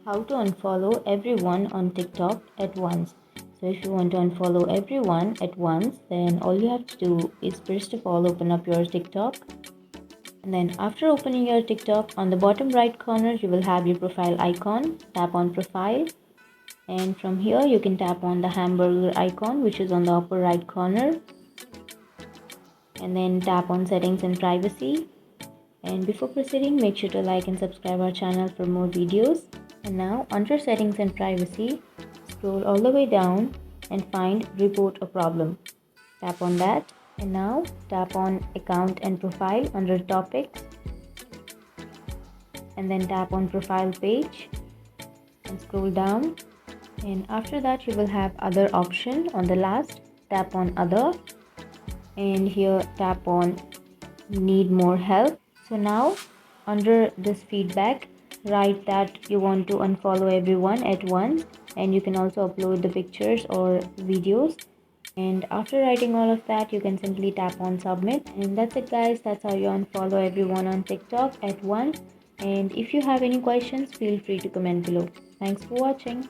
How to unfollow everyone on TikTok at once. So if you want to unfollow everyone at once, then all you have to do is first of all open up your TikTok, and then after opening your TikTok, on the bottom right corner you will have your profile icon. Tap on profile, and from here you can tap on the hamburger icon which is on the upper right corner, and then tap on settings and privacy. And before proceeding, make sure to like and subscribe our channel for more videos. And now under settings and privacy, scroll all the way down and find report a problem. Tap on that, and now tap on account and profile under topics, and then tap on profile page and scroll down, and after that you will have other option on the last. Tap on other, and here tap on need more help. So now under this feedback, write that you want to unfollow everyone at once, and you can also upload the pictures or videos. And after writing all of that, you can simply tap on submit, and that's it guys. That's how you unfollow everyone on TikTok at once. And if you have any questions, feel free to comment below. Thanks for watching.